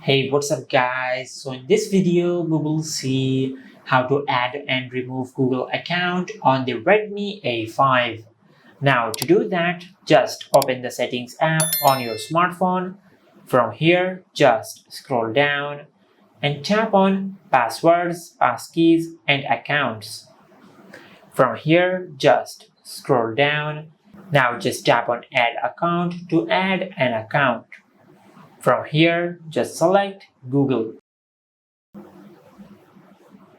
Hey, what's up guys? So in this video, we will see how to add and remove Google account on the Redmi A5. Now to do that, just open the settings app on your smartphone. From here, just scroll down and tap on passwords, passkeys and accounts. From here, just scroll down. Now just tap on add account to add an account. From here, just select Google.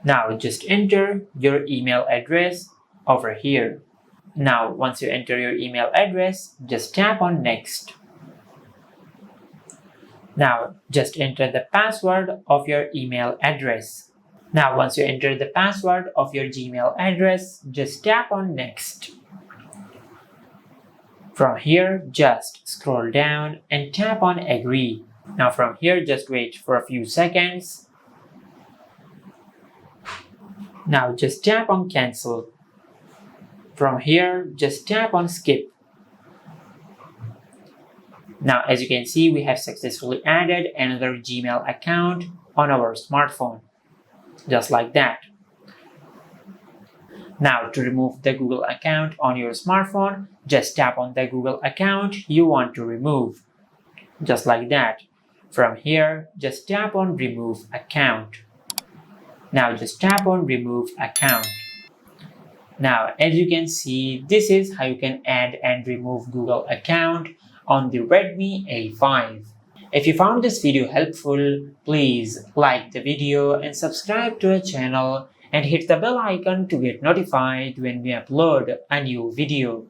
Now just enter your email address over here. Now once you enter your email address, just tap on next. Now just enter the password of your email address. Now once you enter the password of your Gmail address, just tap on next. From here, just scroll down and tap on agree. Now from here, just wait for a few seconds. Now just tap on cancel. From here, just tap on skip. Now as you can see, we have successfully added another Gmail account on our smartphone. Just like that. Now to remove the Google account on your smartphone, just tap on the Google account you want to remove. Just like that. From here, just tap on remove account. Now just tap on remove account. Now as you can see, this is how you can add and remove Google account on the Redmi A5. If you found this video helpful, please like the video and subscribe to our channel and hit the bell icon to get notified when we upload a new video.